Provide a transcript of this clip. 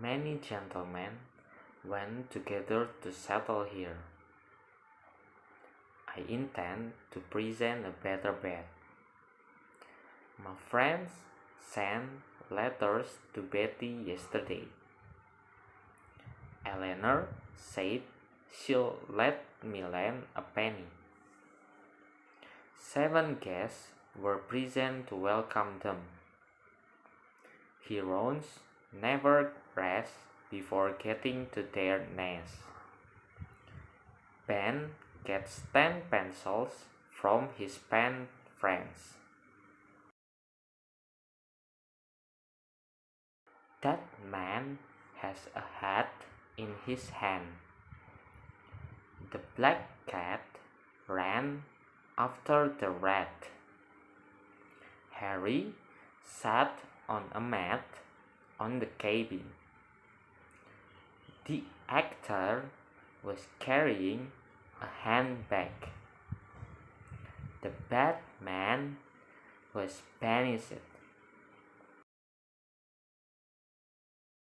Many gentlemen went together to settle here. I intend to present a better bed. My friends sent letters to Betty yesterday. Eleanor said she'll let me lend a penny. 7 guests were present to welcome them. Herons never rest before getting to their nest. Ben gets 10 pencils from his pen friends. That man has a hat in his hand. The black cat ran after the rat. Harry sat on a mat on the cabin. The actor was carrying a handbag. The Batman was banished.